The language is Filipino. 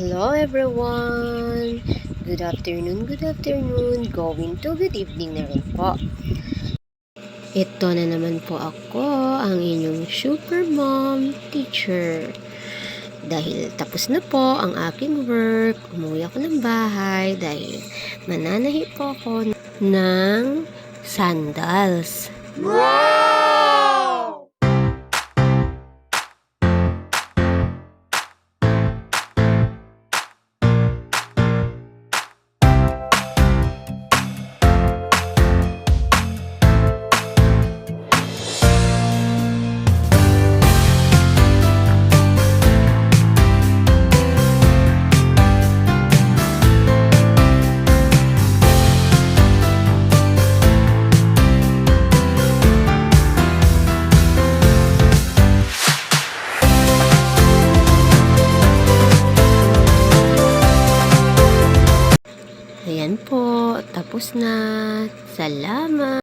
Hello everyone! Good afternoon, going to good evening na rin po. Ito na naman po ako, ang inyong super mom teacher. Dahil tapos na po ang aking work, umuwi ako ng bahay dahil mananahi po ako ng sandals. Ayan po, tapos na. Salamat!